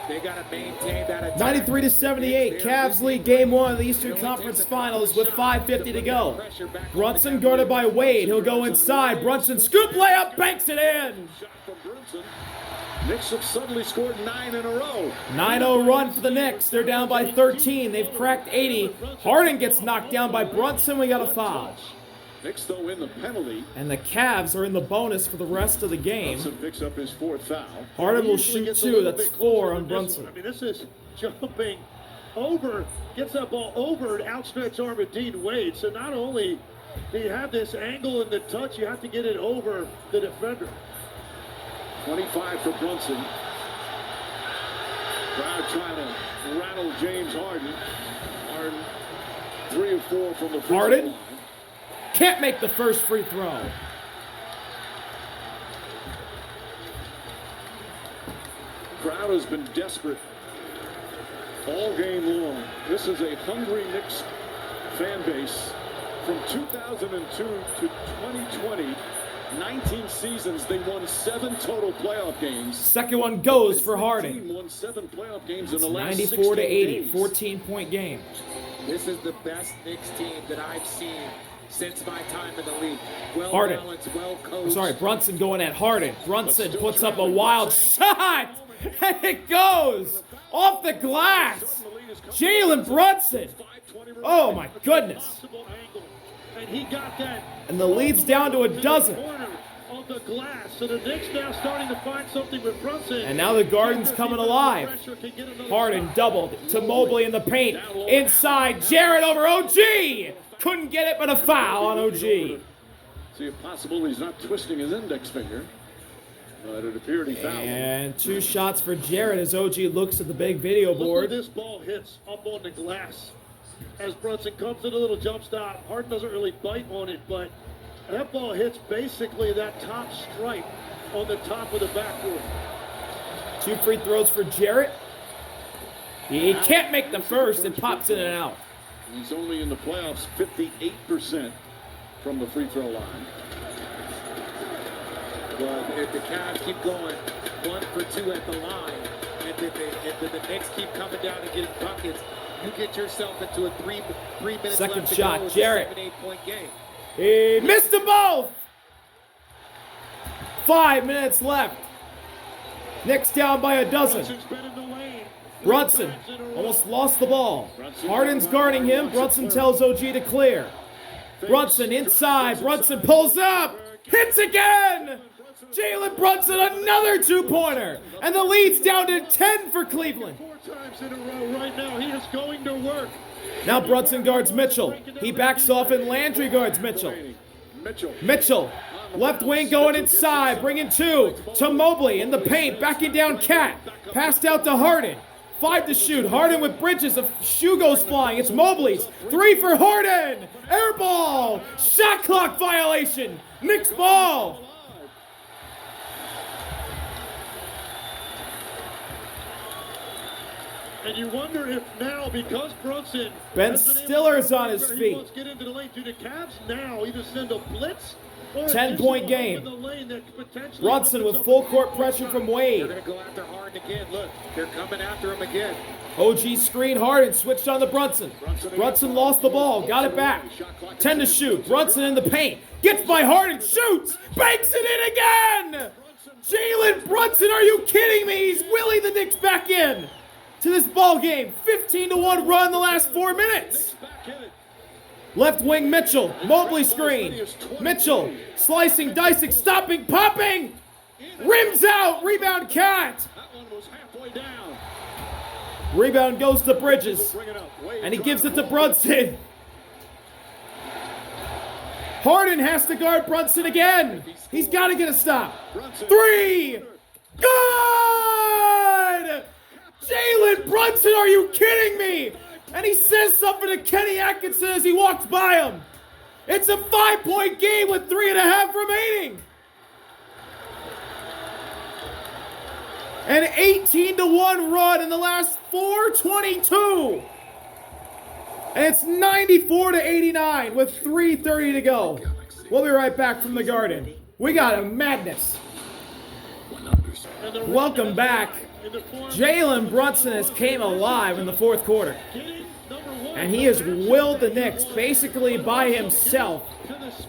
They got to maintain that attack. 93-78, Cavs lead game one of the Eastern Conference Finals with 5:50 to go. Brunson guarded by Wade. He'll go inside. Brunson scoop layup, banks it in. Shot from Brunson. Knicks have suddenly scored 9 in a row. 9-0 run for the Knicks. They're down by 13. They've cracked 80. Harden gets knocked down by Brunson. We got a foul. Knicks, though, in the penalty. And the Cavs are in the bonus for the rest of the game. Brunson picks up his 4th foul. Harden will shoot 2. That's 4 on Brunson. I mean, this is jumping over, gets that ball over an outstretched arm of Dean Wade. So not only do you have this angle in the touch, you have to get it over the defender. 25 for Brunson. Crowd trying to rattle James Harden. Harden 3 of 4 from the free throw Harden line. can't make the first free throw. Crowd has been desperate all game long. This is a hungry Knicks fan base. From 2002 to 2020, 19 seasons, they won 7 total playoff games. Second one goes for The Harden. team won 7 playoff games in It's the last 94 to 80, days. 14-point game. This is the best Knicks team that I've seen since my time in the league. Well Harden. balanced, well coached. Sorry, Brunson going at Harden. Brunson puts up a wild shot, and it goes off the glass. Jalen Brunson. Oh, my goodness. And he got that. And the lead's down to a dozen. Corner of the glass. So the Knicks now starting to find something with Brunson. And now the Garden's coming alive. Harden doubled to Mobley in the paint. Inside, Jarrett over OG. Couldn't get it, but a foul on OG. See if possible he's not twisting his index finger. But it appeared he fouled. And 2 shots for Jarrett as OG looks at the big video Look where board. this ball hits up on the glass. As Brunson comes to the little jump stop, Harden doesn't really bite on it, but that ball hits basically that top stripe on the top of the backboard. 2 free throws for Jarrett. He can't make the first. It pops in and out. He's only in the playoffs 58% from the free throw line. Well, if the Cavs keep going 1 for 2 at the line, and if the Knicks keep coming down and getting buckets, you get yourself into a 3 minutes Second left to shot, go. It's Jarrett. a 7-8 point game. He missed them both. 5 minutes left. Knicks down by a dozen. Brunson's been in the lane. Brunson almost lost the ball. Harden's guarding him. Brunson tells OG to clear. Brunson inside. Brunson pulls up. Hits again. Jalen Brunson, another 2-pointer. And the lead's down to 10 for Cleveland. 4 times in a row right now. He is going to work. Now Brunson guards Mitchell. He backs off and Landry guards Mitchell. Mitchell, left wing going inside, bringing 2 to Mobley in the paint, backing down Cat. Passed out to Harden. 5 to shoot. Harden with Bridges. A shoe goes flying. It's Mobley's. 3 for Harden. Air ball. Shot clock violation. Knicks ball. And you wonder if now, because Brunson Ben has been able Stiller's to on his he feet. wants to get into the lane. Do the Cavs now either send a blitz or 10-point game. in the lane that potentially Brunson opens with up full the court game. pressure from They're Wade. going to go after Harden again. Look, they're coming after him again. OG screen, Harden switched on to Brunson. Brunson lost the ball, got it back. 10 to shoot. Brunson in the paint. Gets by Harden, shoots, banks it in again! Jalen Brunson, are you kidding me? He's willing the Knicks back in to this ball game. 15-1 run the last 4 minutes. Left wing Mitchell, Mobley screen. Mitchell slicing, dicing, stopping, popping. Rims out, rebound Cat. That one was halfway down. Rebound goes to Bridges, and he gives it to Brunson. Harden has to guard Brunson again. He's got to get a stop. 3. Good! Jalen Brunson, are you kidding me? And he says something to Kenny Atkinson as he walks by him. It's a 5-point game with 3.5 remaining. An 18-1 run in the last 4:22. And it's 94-89 with 3:30 to go. We'll be right back from the Garden. We got a madness. Welcome back. Jalen Brunson has came alive in the fourth quarter. And he has willed the Knicks basically by himself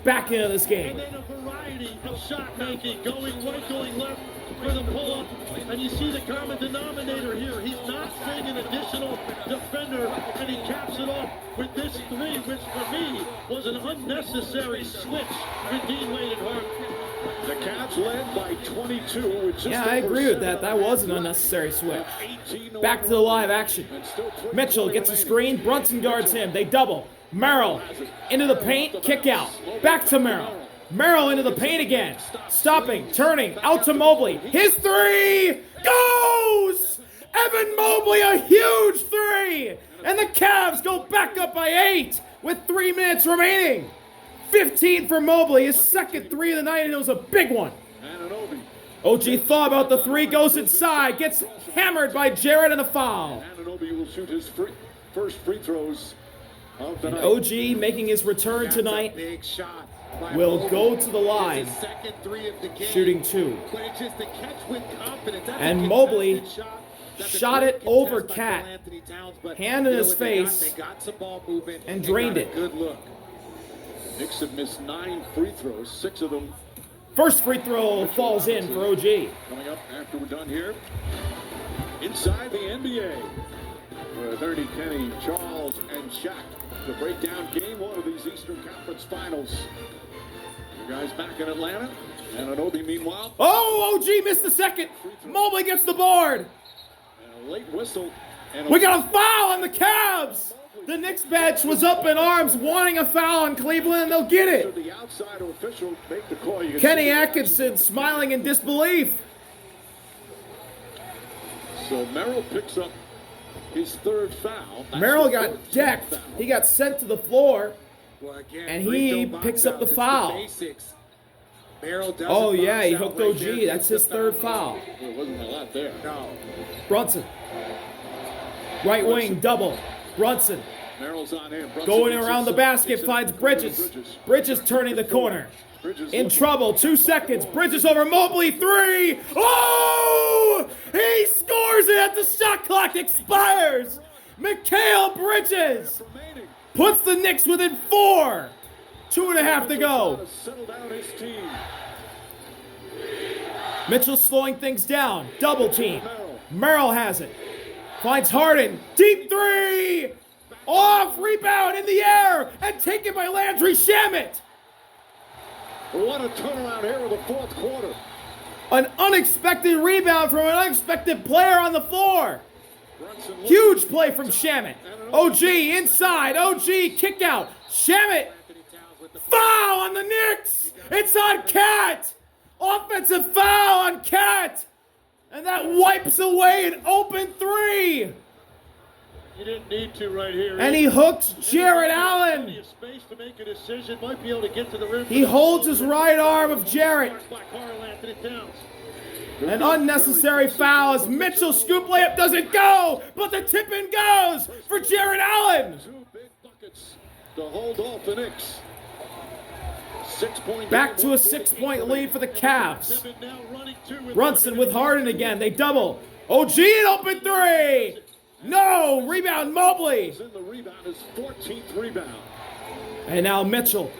back into this game. And then a variety of shot making, going right, going left for the pull-up. And you see the common denominator here. He's not seeing an additional defender, and he caps it off with this three, which for me was an unnecessary switch with Dean Wade and Hart. The Cavs led by 22. With just Yeah, I agree with that. That was an unnecessary switch. Back to the live action. Mitchell gets a screen. Brunson guards him. They double. Merrill into the paint. Kick out. Back to Merrill. Merrill into the paint again. Stopping. Turning. Out to Mobley. His three goes! Evan Mobley, a huge three! And the Cavs go back up by 8 with 3 minutes remaining. 15 for Mobley, his second three of the night, and it was a big one. OG thought about the three, goes inside, gets hammered by Jarrett and a foul. Anunoby will shoot his first free throws of the And night. OG making his return tonight Big shot by will Mobley. go to the line, His second three of the game. shooting 2. But it's just a catch with confidence. That's And a Mobley contested shot. That's a shot great it over contest by Cat. Anthony Towns, but Hand in you know his what they got? face. They got some ball movement And drained got it. a good look. Knicks have missed 9 free throws, 6 of them First free throw falls in for OG. coming up after we're done here. Inside the NBA, with Ernie, Kenny, Charles, and Shaq to break down game 1 of these Eastern Conference Finals. You guys back in Atlanta, and Anunoby meanwhile. Oh, OG missed the second. Mobley gets the board. And a late whistle. And We got a foul on the Cavs. The Knicks bench was up in arms wanting a foul on Cleveland, and they'll get it. The outside official make the call. You can Kenny see the Atkinson smiling in disbelief. So Merrill picks up his 3rd foul. That's Merrill the got 14th decked. foul. He got sent to the floor. Well, again, And free he throw picks box up the out. It's foul. basics. Merrill doesn't Oh, yeah, box he out hooked right OG. there. That's Gets his the 3rd foul. There wasn't a lot there. No. Brunson. Right wing, double. Brunson. Merrill's on in. Brunson Going gets around the it. basket, Gets it finds to Bridges. Bridges turning the corner. Bridges In looking. trouble, 2 seconds. Bridges over Mobley, 3. Oh! He scores it at the shot clock expires. Mikal Bridges Remaining. puts the Knicks within 4. 2.5 to go. Trying to settle down his team. Mitchell slowing things down. Double team. Merrill. Merrill has it. Finds Harden. Deep 3. Off. Rebound in the air. And taken by Landry Shamet. What a turnaround here in the 4th quarter. An unexpected rebound from an unexpected player on the floor. Brunson Huge play from Shamet. OG inside. OG kick out. Shamet. Foul on the Knicks. It's on Cat. Offensive foul on Cat. And that wipes away an open 3. You didn't need to right here. And he hooks Jarrett Allen. Plenty of space to make a decision. Might be able to get to the rim. He holds his right arm of Jarrett. By Karl Anthony Towns. An unnecessary foul as Mitchell's scoop layup doesn't go, but the tip-in goes for Jarrett Allen. 2 big buckets to hold off the Knicks. 6-point Back game, to a 6-point lead for the Cavs. Seven now running 2 with Brunson with Harden again. They double. OG an open 3. No, rebound Mobley. in the rebound, his 14th rebound. And now Mitchell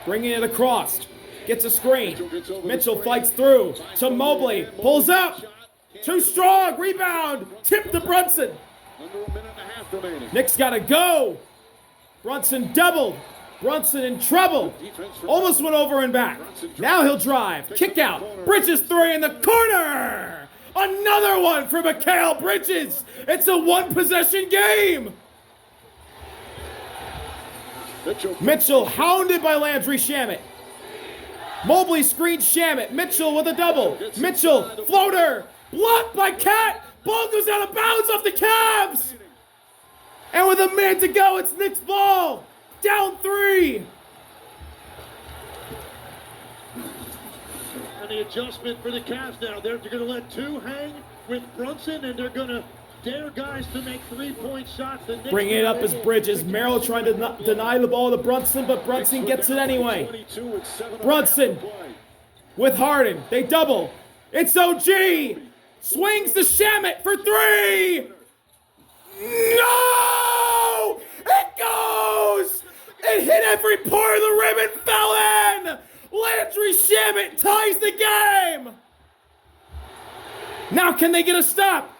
bringing it across. Gets a screen. Mitchell fights through to Mobley. Pulls up. Too strong. Rebound. Tip to Brunson. Under a minute and a half remaining. Knicks got to go. Brunson doubled. Brunson in trouble. Almost went over and back. Now he'll drive. Kick out. Bridges 3 in the corner. Another one for Mikal Bridges. It's a 1-possession game. Mitchell hounded by Landry Shamet. Mobley screens Shamet. Mitchell with a double. Mitchell, floater. Blocked by Cat. Ball goes out of bounds off the Cavs. And with a minute to go, it's Knicks ball. Down 3. And the adjustment for the Cavs now. They're going to let 2 hang with Brunson, and they're going to dare guys to make 3-point shots. The Knicks Bringing it up as Bridges. Merrill trying to deny the ball to Brunson, but Brunson gets it anyway. 22 with 7 Brunson with Harden. They double. It's OG. Swings to Shamet for three. No! It goes! It hit every part of the rim and fell in! Landry Shamet ties the game! Now can they get a stop?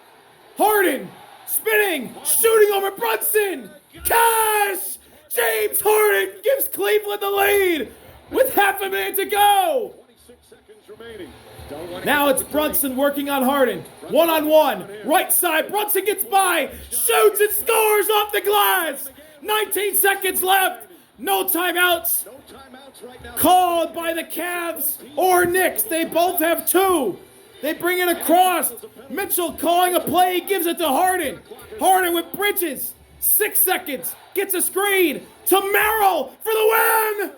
Harden, spinning, shooting over Brunson! Cash! James Harden gives Cleveland the lead with half a minute to go! 26 seconds remaining. Now it's Brunson working on Harden. One-on-one, right side, Brunson gets by, shoots and scores off the glass! 19 seconds left, no timeouts. No timeouts right now. Called by the Cavs or Knicks, they both have two. They bring it across. Mitchell calling a play, gives it to Harden. Harden with Bridges, 6 seconds, gets a screen to Merrill for the win!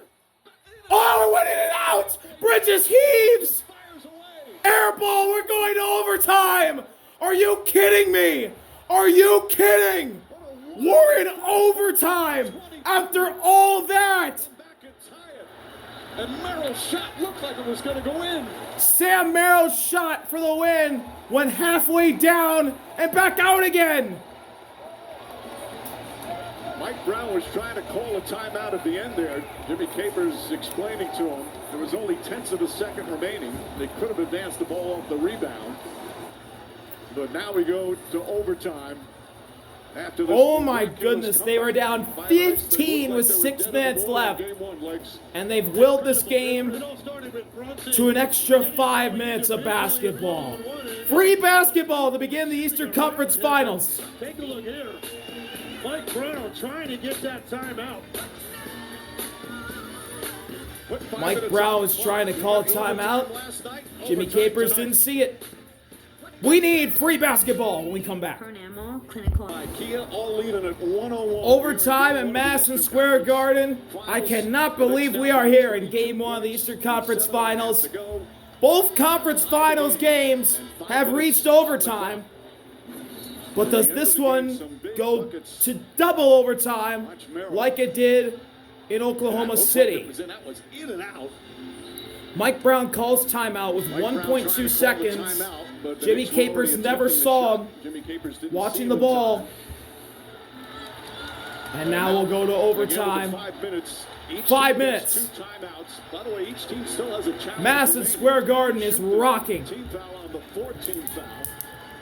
Oh, we're winning it out! Bridges heaves! Air ball, we're going to overtime! Are you kidding me? Are you kidding? We're in overtime after all that! And Merrill's shot looked like it was going to go in. Sam Merrill's shot for the win went halfway down and back out again. Mike Brown was trying to call a timeout at the end there. Jimmy Capers explaining to him there was only tenths of a second remaining. They could have advanced the ball off the rebound. But now we go to overtime. After this, oh my goodness, they were down 15 with 6 minutes left. And they've willed this game to an extra 5 minutes of basketball. Free basketball to begin the Eastern Conference Finals. Take a look here. Mike Brown trying to get that timeout. Mike Brown was trying to call a timeout. Jimmy Capers didn't see it. We need free basketball when we come back. IKEA all leading at 101. Overtime at Madison Square Garden. I cannot believe we are here in Game 1 of the Eastern Conference Finals. Both Conference Finals games have reached overtime. But does this one go to double overtime like it did in Oklahoma City? Mike Brown calls timeout with 1.2 seconds. Jimmy Capers never saw him watching the ball. And now we'll go to overtime. 5 minutes. Madison Square Garden is rocking.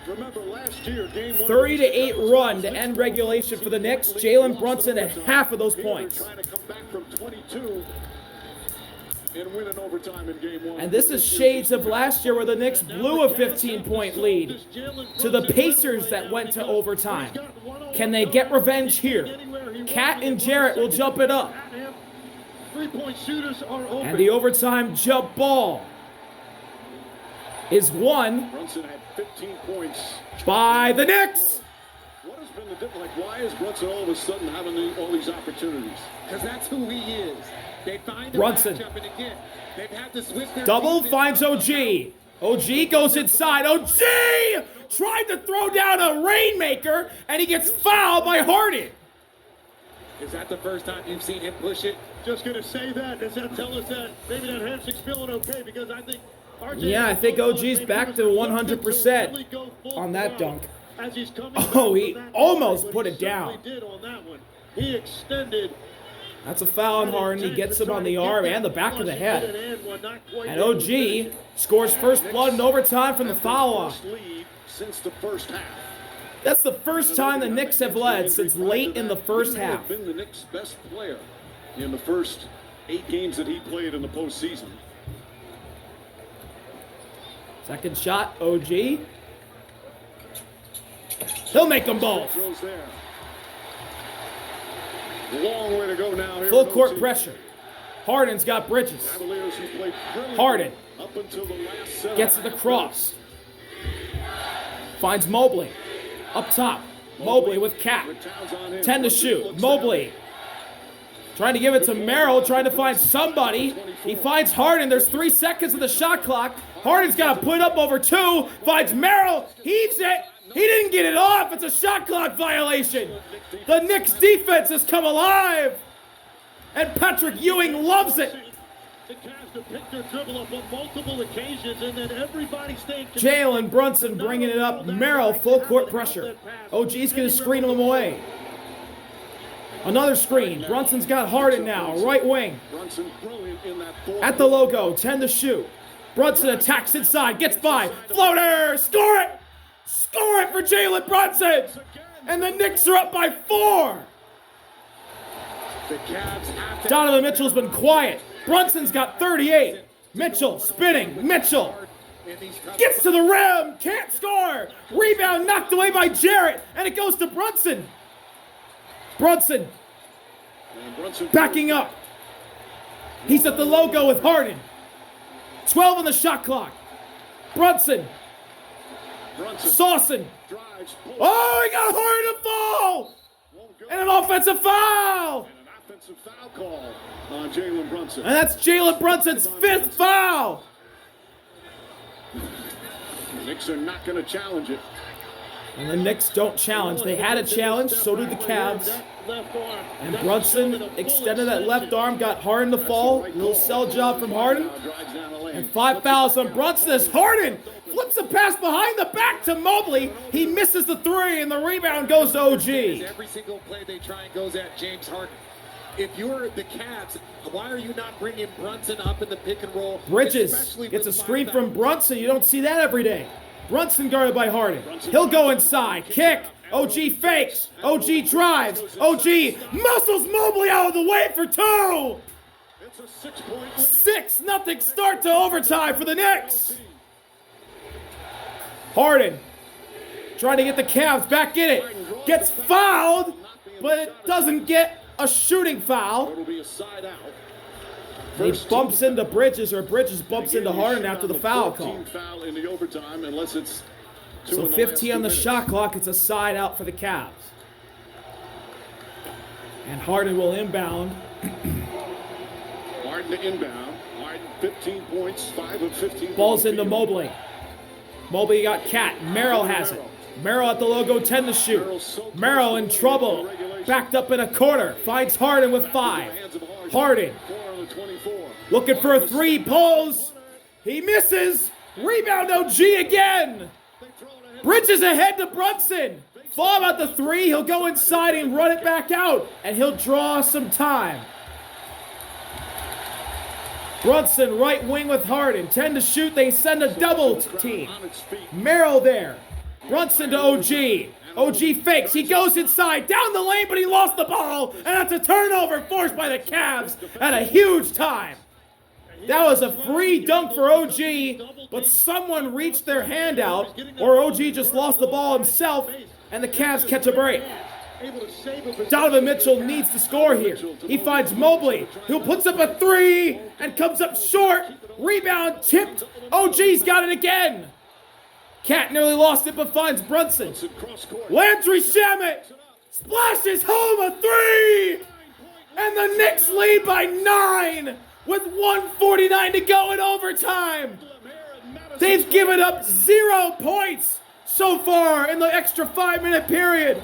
30-8 run to end regulation for the Knicks. Jalen Brunson at half of those points. And this is shades of last year where the Knicks blew a 15-point lead to the Pacers that went to overtime. Can they get revenge here? Cat and Jarrett will jump it up. And the overtime jump ball is won Brunson had 15 points by the Knicks. What has been the difference? Like, why is Brunson all of a sudden having all these opportunities? Because that's who he is. They find the Brunson. matchup, and again, they've had to switch their Double defense. finds OG. OG goes inside. OG tried to throw down a rainmaker, and he gets fouled by Harden. Is that the first time you've seen him push it? Just going to say that. Does that tell us that maybe that hamstring's feeling okay? Because I think Yeah, I think OG's back to 100% on that dunk. Oh, he almost put it down. He extended. That's a foul on Harden. He gets him on the arm and the back of the head. And OG scores first blood in overtime from the foul off. Since the first half. That's the first time the Knicks have led since late in the first half. Been the Knicks' best player in the first 8 games that he played in the postseason. Second shot, OG. He'll make them both. Throws there. Long way to go now. Here Full court pressure. Harden's got Bridges. Cavaliers who played brilliantly Harden up until the last set. gets it across. Finds Mobley. Up top. Mobley with Cat. 10 to shoot. Mobley trying to give it to Merrill, trying to find somebody. He finds Harden. There's 3 seconds of the shot clock. Harden's got to put up over 2. Finds Merrill. Heaves it. He didn't get it off. It's a shot clock violation. The Knicks defense has come alive. And Patrick Ewing loves it. the Cavs to pick their dribble up on multiple occasions, and then everybody staying. Jalen Brunson bringing it up. Merrill, full court pressure. OG's going to screen him away. Another screen. Brunson's got Harden now, right wing. At the logo, 10 to shoot. Brunson attacks inside, gets by. Floater! Score it! Score it for Jalen Brunson! And the Knicks are up by 4. Donovan Mitchell's been quiet. Brunson's got 38. Mitchell spinning. Mitchell gets to the rim. Can't score. Rebound knocked away by Jarrett. And it goes to Brunson. Brunson backing up. He's at the logo with Harden. 12 on the shot clock. Brunson. Saucing. Oh, he got Harden to fall. And an offensive foul. Offensive foul call on Jalen Brunson. And that's Jalen Brunson's 5th foul. The Knicks are not going to challenge it. And the Knicks don't challenge. They had a challenge, so did the Cavs. And Brunson extended that left arm, got Harden to fall. Little sell job from Harden. And 5 fouls on Brunson as Harden flips a pass behind the back to Mobley. He misses the 3, and the rebound goes to OG. Every single play they try and goes at James Harden. If you're the Cavs, why are you not bringing Brunson up in the pick and roll? Bridges gets a screen from Brunson. You don't see that every day. Brunson guarded by Harden. He'll go inside. Kick. OG fakes. OG drives. OG muscles Mobley out of the way for 2. 6-0 start to overtime for the Knicks. Harden trying to get the Cavs back in it. Gets fouled, but it doesn't get a shooting foul. It'll be a side out. He bumps into Bridges, or Bridges bumps into Harden after the foul call. Foul in the overtime, unless it's So 15 on the shot clock. It's a side out for the Cavs. And Harden will inbound. Harden to inbound. Harden 15 points, 5 of 15. Ball's into Mobley. Mobley got Cat. Merrill has it. Merrill at the logo, 10 to shoot. Merrill in trouble. Backed up in a corner. Finds Harden with 5. Harden looking for a 3, pulls. He misses. Rebound OG again. Bridges ahead to Brunson. Fall out the 3. He'll go inside and run it back out. And he'll draw some time. Brunson right wing with Harden. 10 to shoot. They send a double team. Merrill there. Brunson to OG. OG fakes. He goes inside. Down the lane, but he lost the ball. And that's a turnover forced by the Cavs at a huge time. That was a free dunk for OG, but someone reached their hand out, or OG just lost the ball himself, and the Cavs catch a break. Donovan Mitchell needs to score here. He finds Mobley, who puts up a 3 and comes up short. Rebound tipped. OG's got it again. Cat nearly lost it, but finds Brunson. Landry Shamet splashes home a 3, and the Knicks lead by 9 with 1:49 to go in overtime. They've given up 0 points so far in the extra 5-minute period.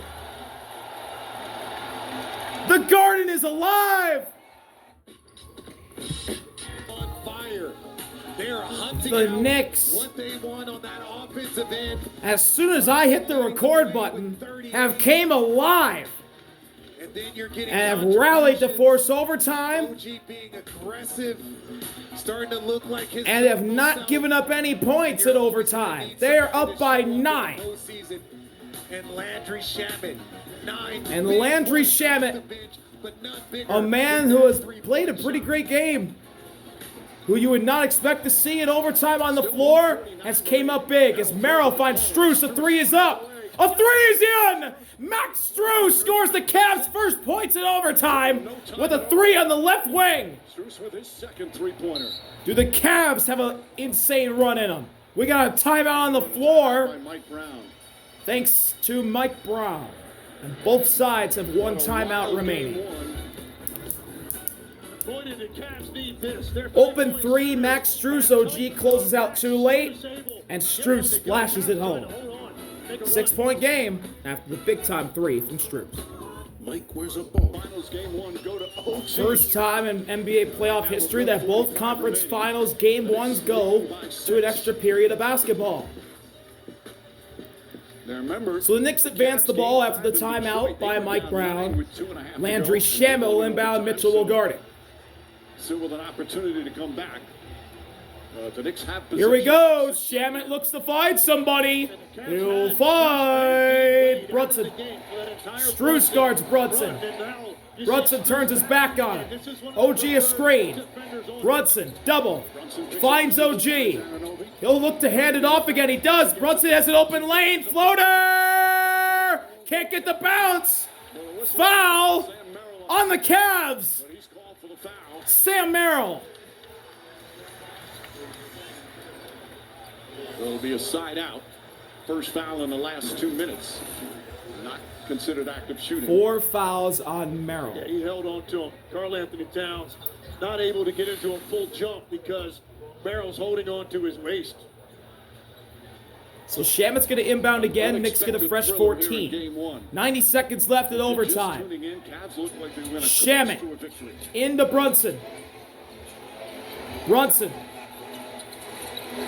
The Garden is alive. On fire. They're hunting The out Knicks, what they want on that offensive end. as soon as I hit the record button, have came alive And then you're getting and have rallied to force overtime OG being aggressive, starting to look like his and have not given up any points at overtime. They are up by 9. And Landry Shamet, 9. And Landry Shamet, a man who has played a pretty great game, who you would not expect to see in overtime on the floor, has came up big as Merrill finds Strus. A 3 is up. A 3 is in! Max Strus scores the Cavs' first points in overtime with a 3 on the left wing. Strus with his second 3-pointer. Do the Cavs have an insane run in them? We got a timeout on the floor By Mike Brown. thanks to Mike Brown. And both sides have one timeout remaining. Open 3, Max Strus. OG closes out too late, and Strus splashes it home. 6-point game after the big-time 3 from Strus. Mike, where's a ball? Finals game 1 go to OG. First time in NBA playoff history that both conference finals game 1s go to an extra period of basketball. Now remember, So the Knicks advance the ball after the timeout by Mike Brown. Landry Shamet will inbound, Mitchell will guard it. Still with an opportunity to come back. The Knicks have Here we possession. go. Shamet looks to find somebody. He'll find Brunson. Strus guards Brunson. Brunson turns his back on him. OG a screen. Brunson, double. Finds OG. He'll look to hand it off again. He does. Brunson has an open lane. Floater! Can't get the bounce. Foul on the Cavs. But he's called for the foul. Sam Merrill. It'll be a side out. First foul in the last 2 minutes. Not considered active shooting. 4 fouls on Merrill. Yeah, he held on to him. Karl Anthony Towns not able to get into a full jump because Merrill's holding on to his waist. So Shamet's going to inbound again. Knicks get a fresh Unexpected thriller here in 14. game 1. 90 seconds left in Just overtime. tuning in, Cavs look like they win a Shamet. close to a victory. Into Brunson. Brunson.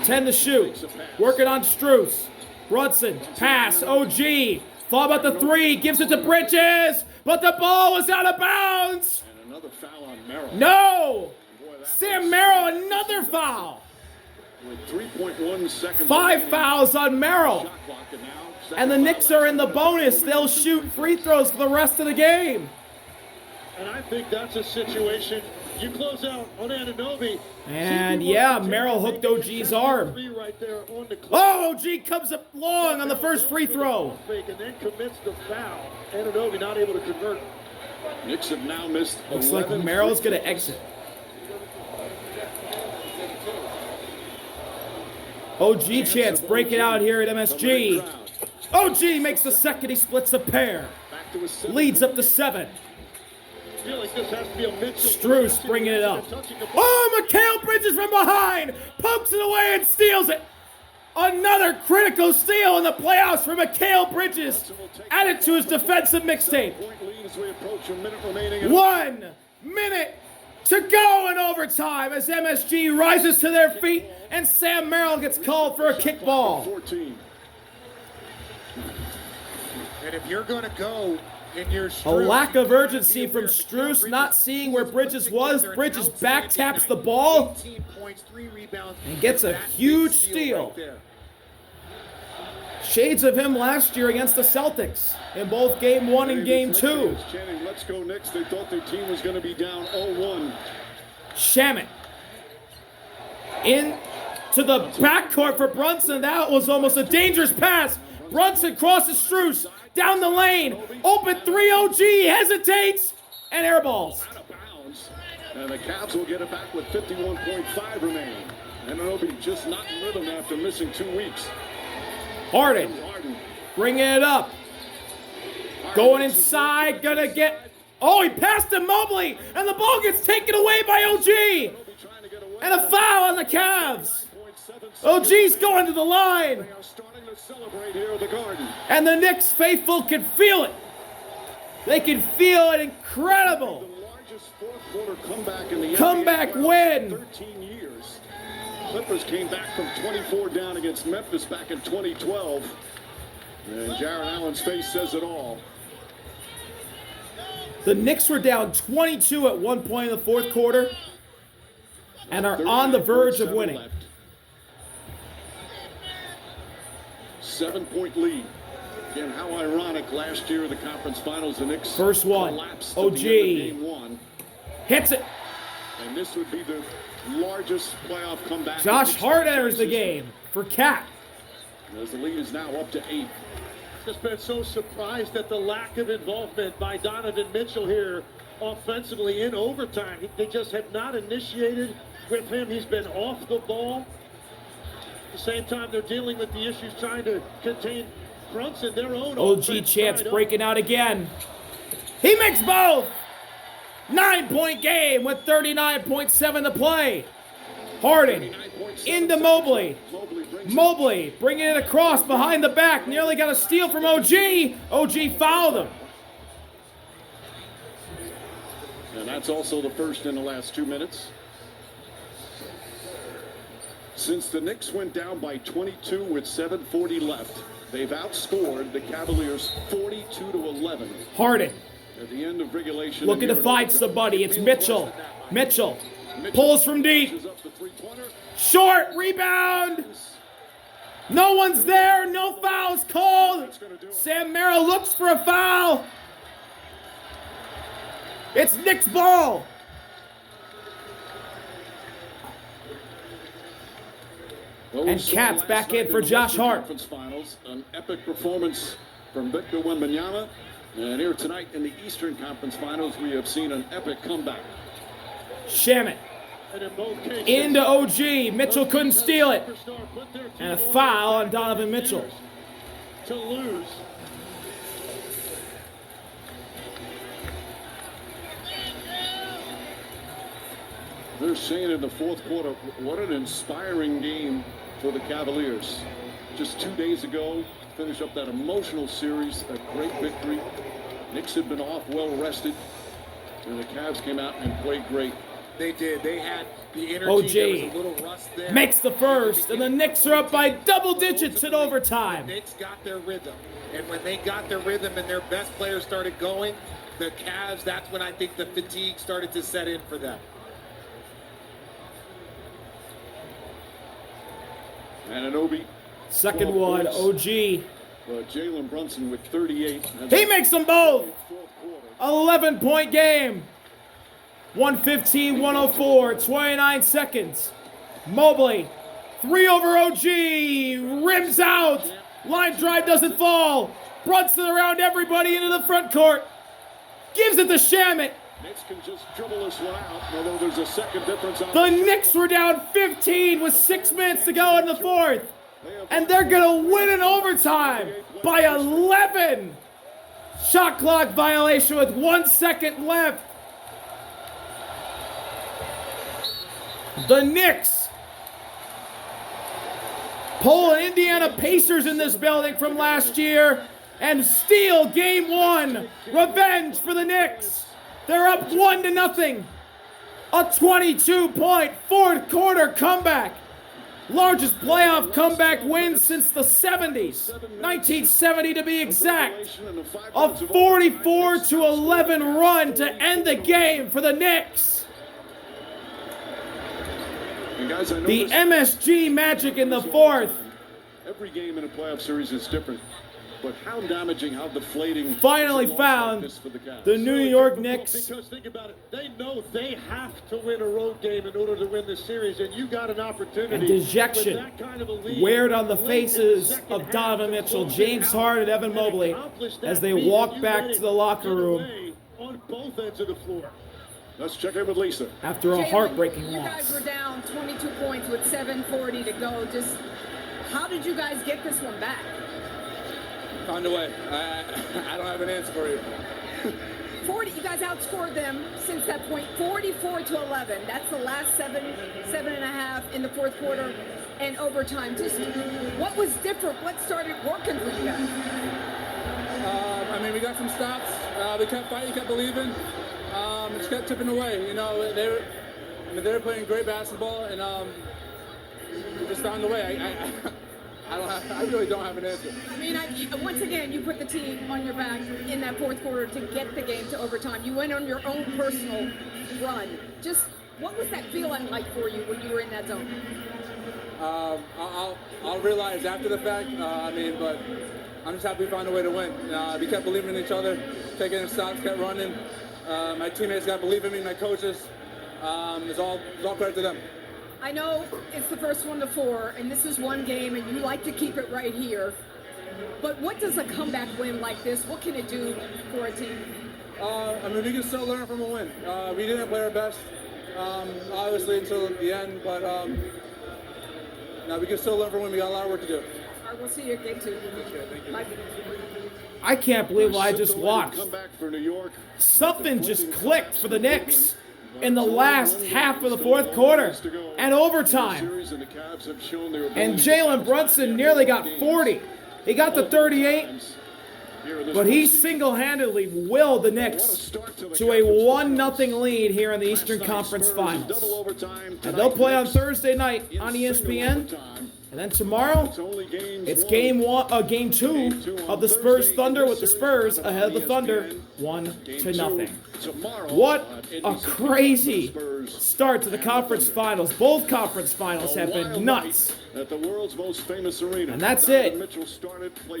10 to shoot. Working on Strus. Brunson. Pass. OG. Thought about the 3. Gives it to Bridges. But the ball was out of bounds. And another foul on Merrill. No. Boy, that Sam Merrill, another foul. with 3.1 seconds. 5 remaining. fouls on Merrill. Shot clock, and now second And the foul Knicks are in the last bonus. 2 They'll shoot free throws for the rest of the game. And I think that's a situation you close out on Anunoby. And yeah, Merrill hooked OG's arm. Right there on the clock. Oh, OG comes up long on the first free throw. Fake and then commits the foul. Anunoby not able to convert. Knicks have now missed. Looks like 11 Merrill's free going to throws. exit. OG chance breaking out here at MSG. OG makes the second. He splits a pair. Back to his seventh. Leads up to 7. I feel like this has to be a Mitchell. Strus bringing it up. Oh, Mikal Bridges from behind. Pokes it away and steals it. Another critical steal in the playoffs for Mikal Bridges. Added to his defensive mixtape. Point lead as we approach a minute remaining. 1 minute to go in overtime as MSG rises to their feet and Sam Merrill gets called for a kickball. 14. And if you're going to go in your A Strus, lack of urgency from Strus, not seeing where Bridges was. Bridges back taps the ball 18 points, 3 rebounds, and gets a that big huge steal steal. right there. Shades of him last year against the Celtics in both Game 1 and Game 2. Chanting, let's go Knicks. They thought their team was going to be down 0-1. Shamet in to the backcourt for Brunson. That was almost a dangerous pass. Brunson crosses Strus down the lane. Open 3 OG hesitates and airballs. Out of bounds. And the Cavs will get it back with 51.5 remaining. And Anunoby just not in rhythm after missing 2 weeks. Harden Harden. bringing it up. Going inside, gonna get. Oh, he passed to Mobley, and the ball gets taken away by OG. Trying to get away. And a foul on the Cavs. OG's going to the line. They are starting to celebrate here at the Garden. And the Knicks faithful can feel it. They can feel it incredible. The largest fourth-quarter comeback in the Comeback NBA win. in 13 years. Clippers came back from 24 down against Memphis back in 2012. And Jared Allen's face says it all. The Knicks were down 22 at one point in the fourth quarter and are on the verge of 39.7 winning. left. 7-point lead. Again, how ironic last year in the conference finals, the Knicks First one, collapsed at OG. the end of game 1. Hits it. And this would be the largest playoff comeback. Josh in Knicks Hart enters the franchise game for Cat. history. As the lead is now up to 8. Just been so surprised at the lack of involvement by Donovan Mitchell here offensively in overtime. They just have not initiated with him. He's been off the ball. At the same time, they're dealing with the issues trying to contain Brunson, their own OG offense Chance tied up. breaking out again. He makes both. 9-point game with 39.7 to play. Harden into Mobley. Mobley bringing it across behind the back. Nearly got a steal from OG. OG fouled him. And that's also the first in the last 2 minutes. Since the Knicks went down by 22 with 7:40 left, they've outscored the Cavaliers 42-11. Harden At the end of regulation. looking to find somebody. It's Mitchell. Mitchell pulls from deep. Short rebound. No one's there. No fouls called. Sam Merrill looks for a foul. It's Knicks ball. And Cat's back in for Josh Hart. Finals, an epic performance from Victor Wembanyama. And here tonight in the Eastern Conference Finals, we have seen an epic comeback. Shamet into OG. Mitchell couldn't steal it. And a foul on Donovan Mitchell. To lose. They're saying in the fourth quarter, what an inspiring game for the Cavaliers. Just 2 days ago, finish up that emotional series, a great victory. Knicks had been off, well rested, and the Cavs came out and played great. They did. They had the energy. There was a little rust there. Makes the first, and the Knicks are up by double digits in overtime. The Knicks got their rhythm, and when they got their rhythm and their best players started going, the Cavs, that's when I think the fatigue started to set in for them. And an Obi. Second one, OG. Jalen Brunson with 38. He makes them both. 11-point game. 115-104, 29 seconds. Mobley, 3 over OG, rims out. Line drive doesn't fall. Brunson around everybody into the front court. Gives it to Shamet. Knicks can just dribble this one out, although there's a second difference. The Knicks were down 15 with 6 minutes to go in the fourth. And they're going to win in overtime by 11. Shot clock violation with 1 second left. The Knicks pull an Indiana Pacers in this building from last year and steal game one. Revenge for the Knicks. They're up 1-0. A 22-point fourth quarter comeback. Largest playoff comeback win since the 70s. 1970 to be exact. A 44-11 run to end the game for the Knicks. Guys, the MSG Magic in the fourth. Every game in a playoff series is different, but how damaging, how deflating. Finally found the New York Knicks. Because think about it, they know they have to win a road game in order to win this series, and you got an opportunity. And dejection weared on the faces of Donovan Mitchell, James Harden, and Evan Mobley as they walk back to the locker room on both ends of the floor. Let's check in with Lisa. After a heartbreaking loss. You guys were down 22 points with 7:40 to go. Just how did you guys get this one back? Found a way. I don't have an answer for you. 40. You guys outscored them since that point, 44-11. That's the last 7.5 in the fourth quarter and overtime. Just what was different? What started working for you guys? I mean, we got some stops. We kept fighting, kept believing. Just kept tipping away. You know, they were playing great basketball, and just found a way. I really don't have an answer. I mean, once again, you put the team on your back in that fourth quarter to get the game to overtime. You went on your own personal run. Just what was that feeling like for you when you were in that zone? I'll realize after the fact. But I'm just happy we found a way to win. We kept believing in each other, taking the shots, kept running. My teammates got to believe in me, my coaches. It's all credit to them. I know it's the first 1-4, and this is one game, and you like to keep it right here. But what does a comeback win like this, what can it do for a team? We can still learn from a win. We didn't play our best, obviously, until the end, but we can still learn from a win. We got a lot of work to do. All right, we'll see you at game 2. Bye. I can't believe what I just watched. Come back for New York. Something just clicked for the Knicks in the last half of the fourth quarter and overtime. And Jalen Brunson nearly got 40. He got to 38. But he single-handedly willed the Knicks to a 1-0 lead here in the Eastern Conference Finals. And they'll play on Thursday night on ESPN. And then tomorrow, it's game 2 of the Spurs Thunder with the Spurs ahead of the Thunder 1-0. What a crazy start to the conference finals. Both conference finals have been nuts. And that's it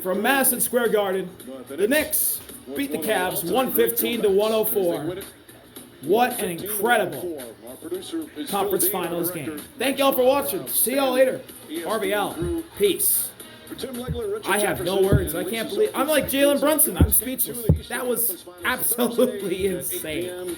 from Madison Square Garden. The Knicks beat the Cavs 115-104. What an incredible conference finals game. Thank y'all for watching. See y'all later. RBL. Peace. I have no words. I can't believe. I'm like Jalen Brunson. I'm speechless. That was absolutely insane.